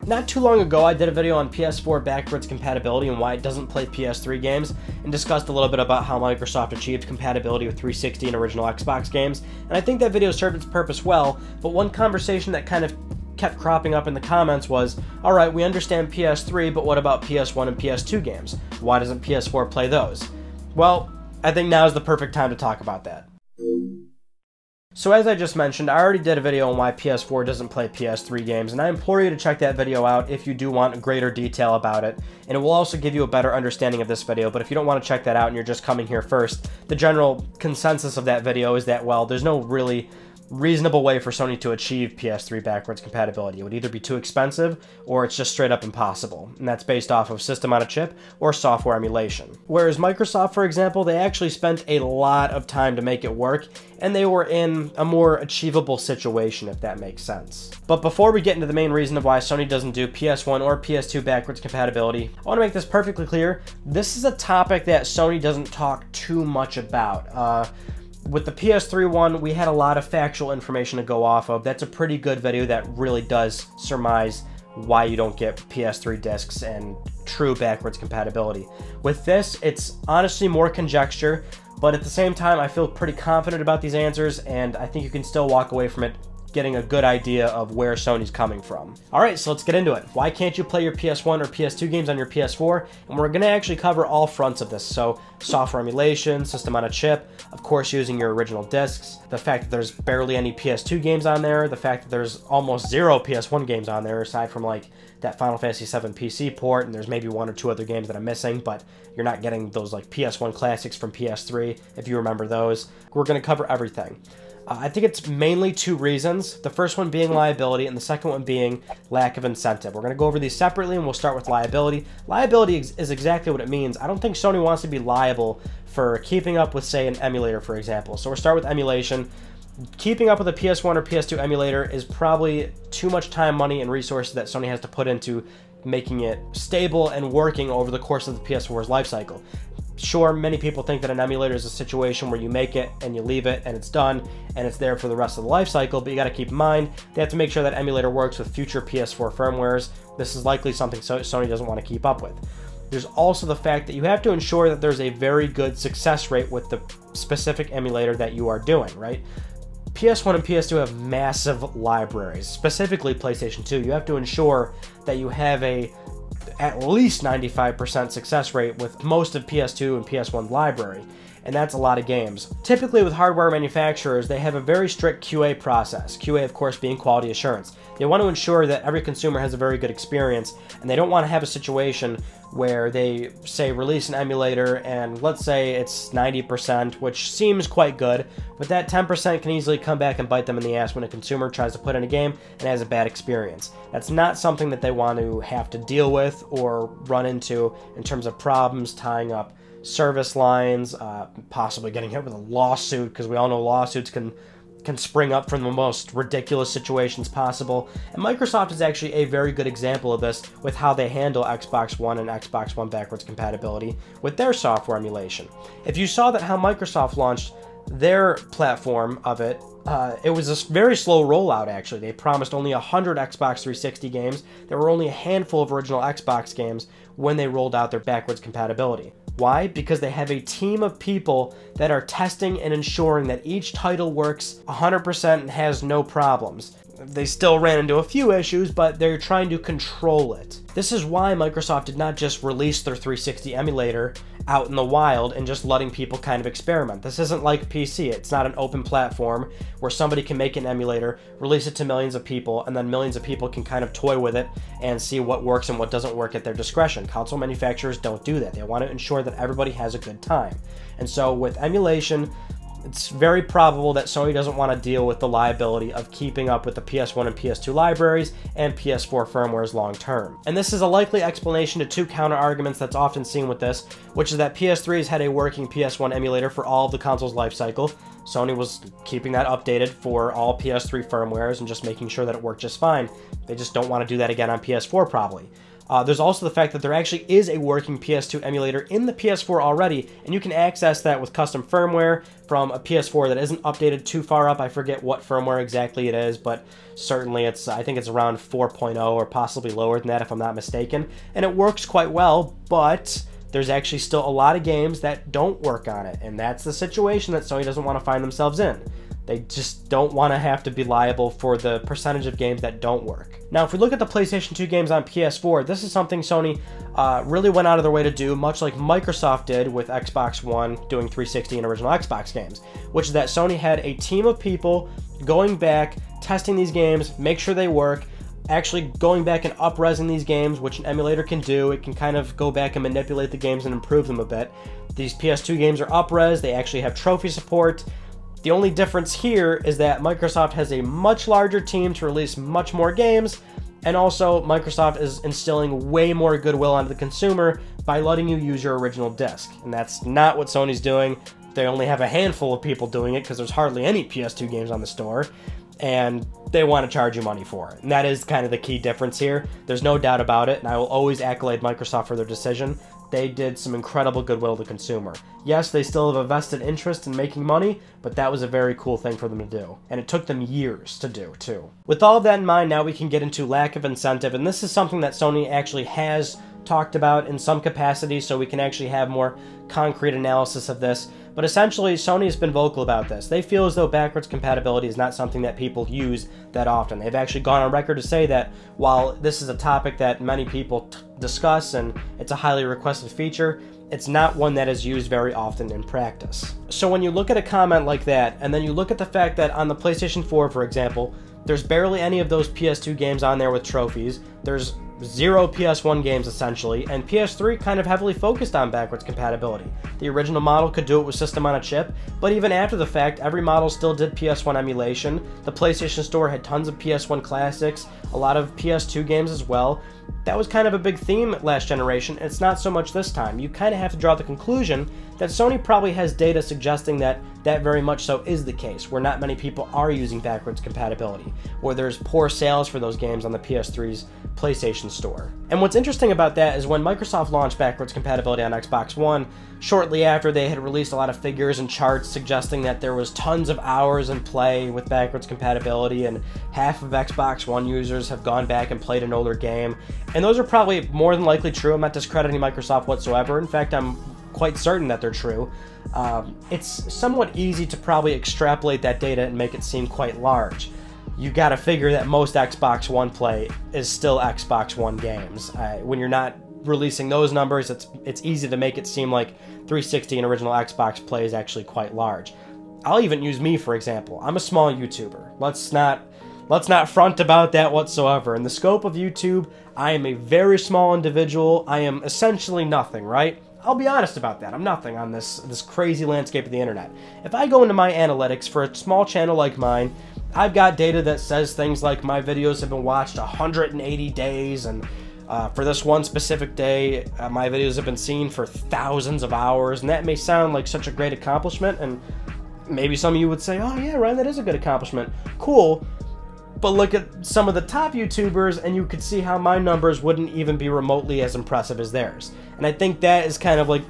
Not too long ago, I did a video on PS4 backwards compatibility and why it doesn't play PS3 games, and discussed a little bit about how Microsoft achieved compatibility with 360 and original Xbox games, and I think that video served its purpose well, but one conversation that kind of kept cropping up in the comments was, alright, we understand PS3, but what about PS1 and PS2 games? Why doesn't PS4 play those? Well, I think now is the perfect time to talk about that. So as I just mentioned, I already did a video on why PS4 doesn't play PS3 games, and I implore you to check that video out if you do want greater detail about it, and it will also give you a better understanding of this video. But if you don't want to check that out and you're just coming here first, the general consensus of that video is that, well, there's no really reasonable way for Sony to achieve PS3 backwards compatibility. It would either be too expensive or it's just straight up impossible, and that's based off of system on a chip or software emulation. Whereas Microsoft, for example, they actually spent a lot of time to make it work, and they were in a more achievable situation, if that makes sense. But before we get into the main reason of why Sony doesn't do PS1 or PS2 backwards compatibility, I want to make this perfectly clear. This is a topic that Sony doesn't talk too much about. With the PS3 one, we had a lot of factual information to go off of. That's a pretty good video that really does surmise why you don't get PS3 discs and true backwards compatibility. With this, it's honestly more conjecture, but at the same time, I feel pretty confident about these answers, and I think you can still walk away from it getting a good idea of where Sony's coming from. Alright, so let's get into it. Why can't you play your PS1 or PS2 games on your PS4? And we're going to actually cover all fronts of this. So software emulation, system on a chip, of course using your original discs, the fact that there's barely any PS2 games on there, the fact that there's almost zero PS1 games on there aside from like that Final Fantasy VII PC port, and there's maybe one or two other games that I'm missing, but you're not getting those like PS1 classics from PS3, if you remember those. We're going to cover everything. I think it's mainly two reasons. The first one being liability, and the second one being lack of incentive. We're going to go over these separately, and we'll start with liability. Liability is exactly what it means. I don't think Sony wants to be liable for keeping up with, say, an emulator, for example. So we'll start with emulation. Keeping up with a PS1 or PS2 emulator is probably too much time, money, and resources that Sony has to put into making it stable and working over the course of the PS4's lifecycle. Sure, many people think that an emulator is a situation where you make it and you leave it and it's done and it's there for the rest of the life cycle, but you got to keep in mind they have to make sure that emulator works with future PS4 firmwares. This is likely something Sony doesn't want to keep up with. There's also the fact that you have to ensure that there's a very good success rate with the specific emulator that you are doing, right? PS1 and PS2 have massive libraries, specifically PlayStation 2. You have to ensure that you have at least 95% success rate with most of PS2 and PS1 library, and that's a lot of games. Typically with hardware manufacturers, they have a very strict QA process, QA of course being quality assurance. They want to ensure that every consumer has a very good experience, and they don't want to have a situation where they, say, release an emulator and let's say it's 90%, which seems quite good, but that 10% can easily come back and bite them in the ass when a consumer tries to put in a game and has a bad experience. That's not something that they want to have to deal with or run into in terms of problems tying up service lines, possibly getting hit with a lawsuit, because we all know lawsuits can spring up from the most ridiculous situations possible. And Microsoft is actually a very good example of this with how they handle Xbox One and Xbox One backwards compatibility with their software emulation. If you saw that how Microsoft launched their platform of it, it was a very slow rollout actually. They promised only 100 Xbox 360 games. There were only a handful of original Xbox games when they rolled out their backwards compatibility. Why? Because they have a team of people that are testing and ensuring that each title works 100% and has no problems. They still ran into a few issues, but they're trying to control it. This is why Microsoft did not just release their 360 emulator out in the wild and just letting people kind of experiment. This isn't like PC. It's not an open platform where somebody can make an emulator, release it to millions of people, and then millions of people can kind of toy with it and see what works and what doesn't work at their discretion. Console manufacturers don't do that. They want to ensure that everybody has a good time. And so with emulation, it's very probable that Sony doesn't want to deal with the liability of keeping up with the PS1 and PS2 libraries and PS4 firmwares long term. And this is a likely explanation to two counter arguments that's often seen with this, which is that PS3 has had a working PS1 emulator for all of the console's life cycle. Sony was keeping that updated for all PS3 firmwares and just making sure that it worked just fine. They just don't want to do that again on PS4 probably. There's also the fact that there actually is a working PS2 emulator in the PS4 already, and you can access that with custom firmware from a PS4 that isn't updated too far up. I forget what firmware exactly it is, but certainly I think it's around 4.0 or possibly lower than that if I'm not mistaken. And it works quite well, but there's actually still a lot of games that don't work on it, and that's the situation that Sony doesn't want to find themselves in. They just don't want to have to be liable for the percentage of games that don't work. Now, if we look at the PlayStation 2 games on PS4, this is something Sony really went out of their way to do, much like Microsoft did with Xbox One doing 360 and original Xbox games, which is that Sony had a team of people going back, testing these games, make sure they work, actually going back and up-resing these games, which an emulator can do. It can kind of go back and manipulate the games and improve them a bit. These PS2 games are up-res, they actually have trophy support. The only difference here is that Microsoft has a much larger team to release much more games, and also Microsoft is instilling way more goodwill onto the consumer by letting you use your original disc. And that's not what Sony's doing. They only have a handful of people doing it because there's hardly any PS2 games on the store, and they want to charge you money for it. And that is kind of the key difference here. There's no doubt about it, and I will always accolade Microsoft for their decision. They did some incredible goodwill to the consumer. Yes, they still have a vested interest in making money, but that was a very cool thing for them to do. And it took them years to do, too. With all of that in mind, now we can get into lack of incentive, and this is something that Sony actually has talked about in some capacity, so we can actually have more concrete analysis of this. But essentially, Sony has been vocal about this. They feel as though backwards compatibility is not something that people use that often. They've actually gone on record to say that while this is a topic that many people discuss and it's a highly requested feature, it's not one that is used very often in practice. So when you look at a comment like that, and then you look at the fact that on the PlayStation 4, for example, there's barely any of those PS2 games on there with trophies, there's 0 PS1 games essentially, and PS3 kind of heavily focused on backwards compatibility. The original model could do it with system on a chip, but even after the fact, every model still did PS1 emulation. The PlayStation Store had tons of PS1 classics, a lot of PS2 games as well. That was kind of a big theme last generation. It's not so much this time. You kind of have to draw the conclusion that Sony probably has data suggesting that that very much so is the case, where not many people are using backwards compatibility, or there's poor sales for those games on the PS3's PlayStation Store. And what's interesting about that is when Microsoft launched backwards compatibility on Xbox One, shortly after they had released a lot of figures and charts suggesting that there was tons of hours in play with backwards compatibility, and half of Xbox One users have gone back and played an older game. And those are probably more than likely true. I'm not discrediting Microsoft whatsoever. In fact, I'm quite certain that they're true. It's somewhat easy to probably extrapolate that data and make it seem quite large. You gotta figure that most Xbox One play is still Xbox One games. When you're not releasing those numbers, it's easy to make it seem like 360 and original Xbox play is actually quite large. I'll even use me, for example. I'm a small YouTuber. Let's not front about that whatsoever. In the scope of YouTube, I am a very small individual. I am essentially nothing, right? I'll be honest about that. I'm nothing on this crazy landscape of the internet. If I go into my analytics for a small channel like mine, I've got data that says things like my videos have been watched 180 days, and for this one specific day, my videos have been seen for thousands of hours, and that may sound like such a great accomplishment, and maybe some of you would say, oh yeah, Ryan, that is a good accomplishment. Cool. But look at some of the top YouTubers, and you could see how my numbers wouldn't even be remotely as impressive as theirs. And I think that is kind of like,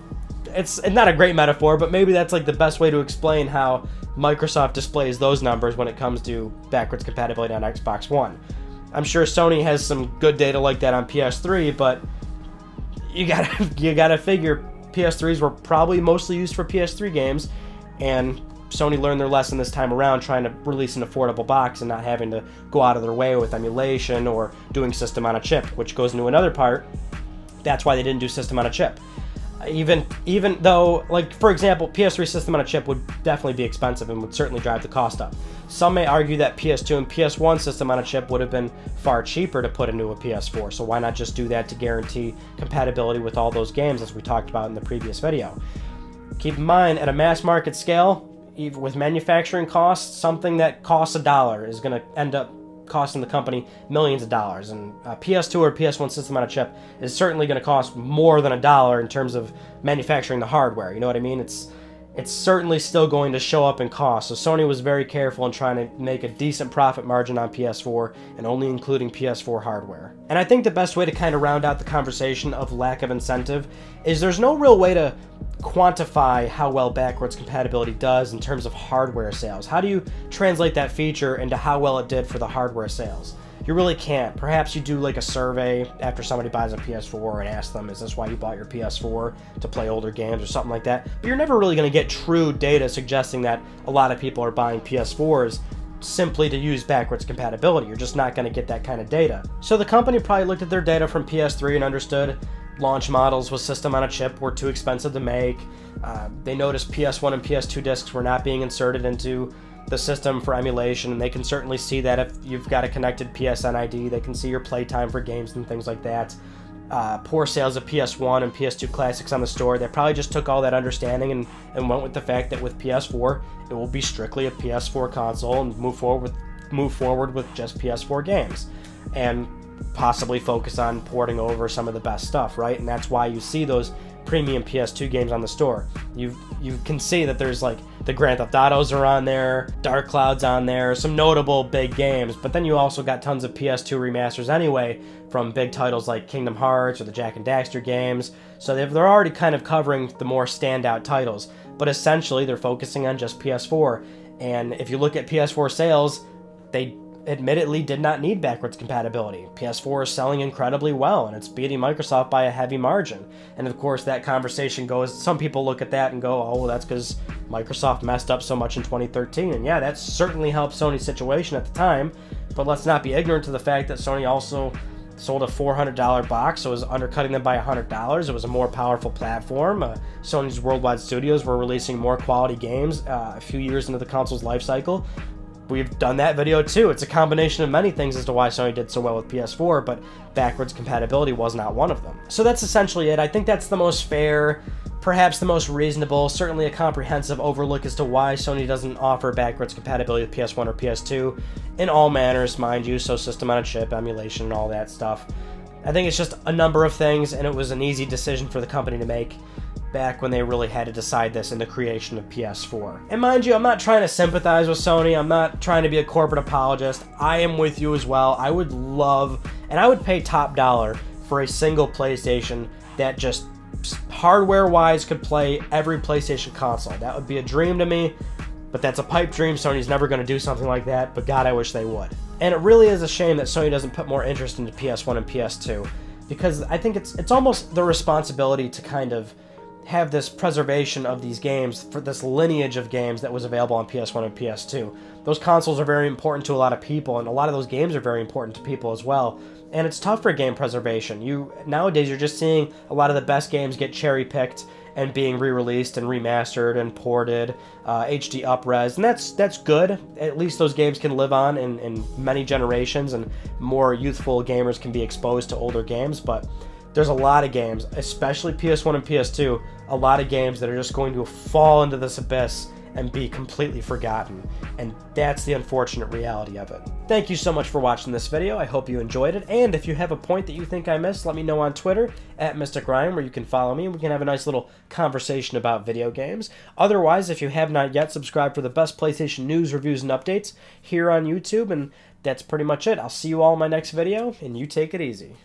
it's not a great metaphor, but maybe that's like the best way to explain how Microsoft displays those numbers when it comes to backwards compatibility on Xbox One. I'm sure Sony has some good data like that on PS3, but you gotta figure PS3s were probably mostly used for PS3 games, and Sony learned their lesson this time around, trying to release an affordable box and not having to go out of their way with emulation or doing system on a chip, which goes into another part. That's why they didn't do system on a chip. Even though, like, for example, PS3 system on a chip would definitely be expensive and would certainly drive the cost up. Some may argue that PS2 and PS1 system on a chip would have been far cheaper to put into a PS4, so why not just do that to guarantee compatibility with all those games, as we talked about in the previous video. Keep in mind, at a mass market scale, even with manufacturing costs, something that costs $1 is going to end up costing the company millions of dollars, and a PS2 or PS1 system on a chip is certainly going to cost more than $1 in terms of manufacturing the hardware. You know what I mean? it's certainly still going to show up in cost. So Sony was very careful in trying to make a decent profit margin on PS4 and only including PS4 hardware. And I think the best way to kind of round out the conversation of lack of incentive is there's no real way to quantify how well backwards compatibility does in terms of hardware sales. How do you translate that feature into how well it did for the hardware sales? You really can't. Perhaps you do like a survey after somebody buys a PS4 and ask them, is this why you bought your PS4, to play older games or something like that? But you're never really going to get true data suggesting that a lot of people are buying PS4s simply to use backwards compatibility. You're just not going to get that kind of data. So the company probably looked at their data from PS3 and understood launch models with system on a chip were too expensive to make. They noticed PS1 and PS2 discs were not being inserted into the system for emulation, and they can certainly see that if you've got a connected PSN ID. They can see your playtime for games and things like that. Poor sales of PS1 and PS2 classics on the store. They probably just took all that understanding and went with the fact that with PS4 it will be strictly a PS4 console and move forward with just PS4 games, and possibly focus on porting over some of the best stuff, right? And that's why you see those premium PS2 games on the store. You can see that there's like the Grand Theft Autos are on there, Dark Cloud's on there, some notable big games, but then you also got tons of PS2 remasters anyway from big titles like Kingdom Hearts or the Jak and Daxter games. So they're already kind of covering the more standout titles, but essentially they're focusing on just PS4. And if you look at PS4 sales, they admittedly did not need backwards compatibility. PS4 is selling incredibly well, and it's beating Microsoft by a heavy margin. And of course, that conversation goes, some people look at that and go, oh, well, that's because Microsoft messed up so much in 2013. And yeah, that certainly helped Sony's situation at the time, but let's not be ignorant to the fact that Sony also sold a $400 box, so it was undercutting them by $100. It was a more powerful platform. Sony's worldwide studios were releasing more quality games a few years into the console's life cycle. We've done that video too. It's a combination of many things as to why Sony did so well with PS4, but backwards compatibility was not one of them. So that's essentially it. I think that's the most fair, perhaps the most reasonable, certainly a comprehensive overlook as to why Sony doesn't offer backwards compatibility with PS1 or PS2 in all manners, mind you, so system on a chip, emulation, and all that stuff. I think it's just a number of things, and it was an easy decision for the company to make back when they really had to decide this in the creation of PS4. And mind you, I'm not trying to sympathize with Sony. I'm not trying to be a corporate apologist. I am with you as well. I would love, and I would pay top dollar for a single PlayStation that just hardware-wise could play every PlayStation console. That would be a dream to me, but that's a pipe dream. Sony's never going to do something like that, but God, I wish they would. And it really is a shame that Sony doesn't put more interest into PS1 and PS2, because I think it's almost the responsibility to kind of have this preservation of these games, for this lineage of games that was available on PS1 and PS2. Those consoles are very important to a lot of people, and a lot of those games are very important to people as well. And it's tough for game preservation. Nowadays, you're just seeing a lot of the best games get cherry-picked and being re-released and remastered and ported, HD up-res, and that's good. At least those games can live on in many generations, and more youthful gamers can be exposed to older games, but there's a lot of games, especially PS1 and PS2, a lot of games that are just going to fall into this abyss and be completely forgotten. And that's the unfortunate reality of it. Thank you so much for watching this video. I hope you enjoyed it. And if you have a point that you think I missed, let me know on Twitter, @MysticRyan, where you can follow me and we can have a nice little conversation about video games. Otherwise, if you have not yet, subscribe for the best PlayStation news, reviews, and updates here on YouTube. And that's pretty much it. I'll see you all in my next video, and you take it easy.